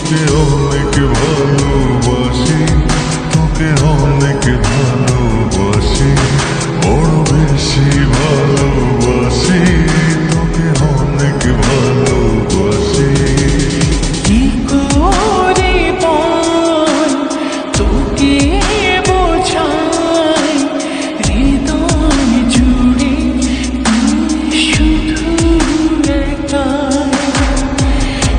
তোকে অনেক ভালোবাসি, তোকে অনেক ভালোবাসি, বড় বেশি ভালোবাসি, তোকে অনেক ভালোবাসি। কি করে বল তোকে বোঝাই, হৃদয় জুড়ে তুই শুধু একাই।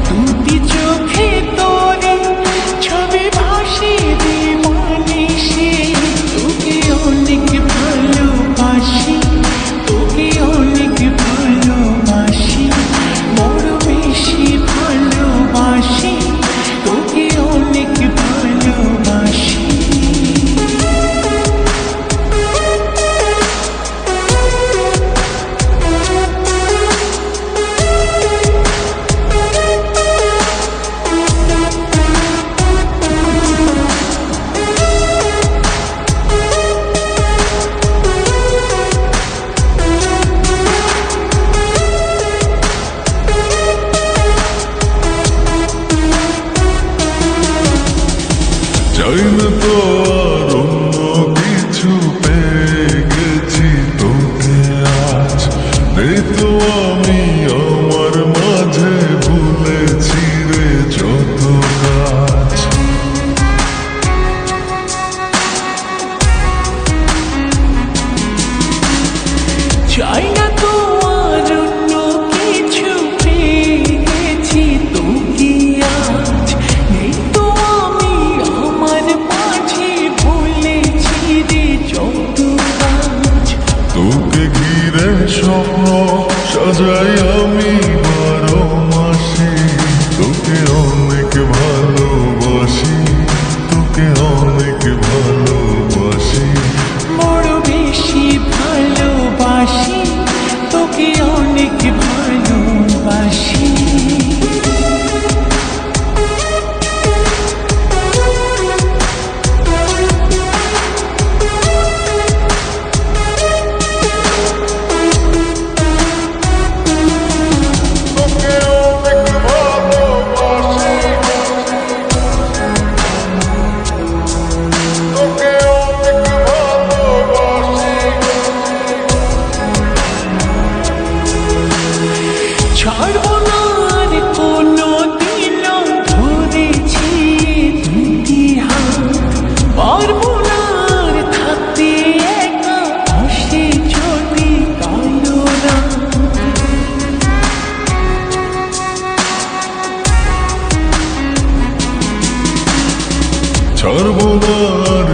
দুটি চোখে তোরে ছবি ভাসে দিবানিশি, তোকে অনেক ভালোবাসি, তোকে অনেক ভালোবাসি, বড় বেশি ভালোবাসি, তোকে অনেক ভালোবাসি। চাই না তো আর অন্য কিছু, পেয়ে গেছি তোকে আজ। নেই তো আমি আমার মাঝে, ভুলেছি রে যত কাজ। চাই না তো আর অন্য কিছু, পেয়ে গেছি তোকে আজ। নেই তো আমি আমার মাঝে, ভুলেছি রে যত কাজ। তোকে ঘিরে স্বপ্ন সাজাই আমি 12 মাসে, তোকে অনেক ভালোবাসি, তোকে অনেক ভালোবাসি, বড় বেশি ভালোবাসি, তোকে অনেক ভালোবাসি। ছাড়বো না আর কোনো দিনও, ধরেছি দুটি হাত। পারবো না আর থাকতে একা, আসে যদি কালো রাত। ছাড়বো না আর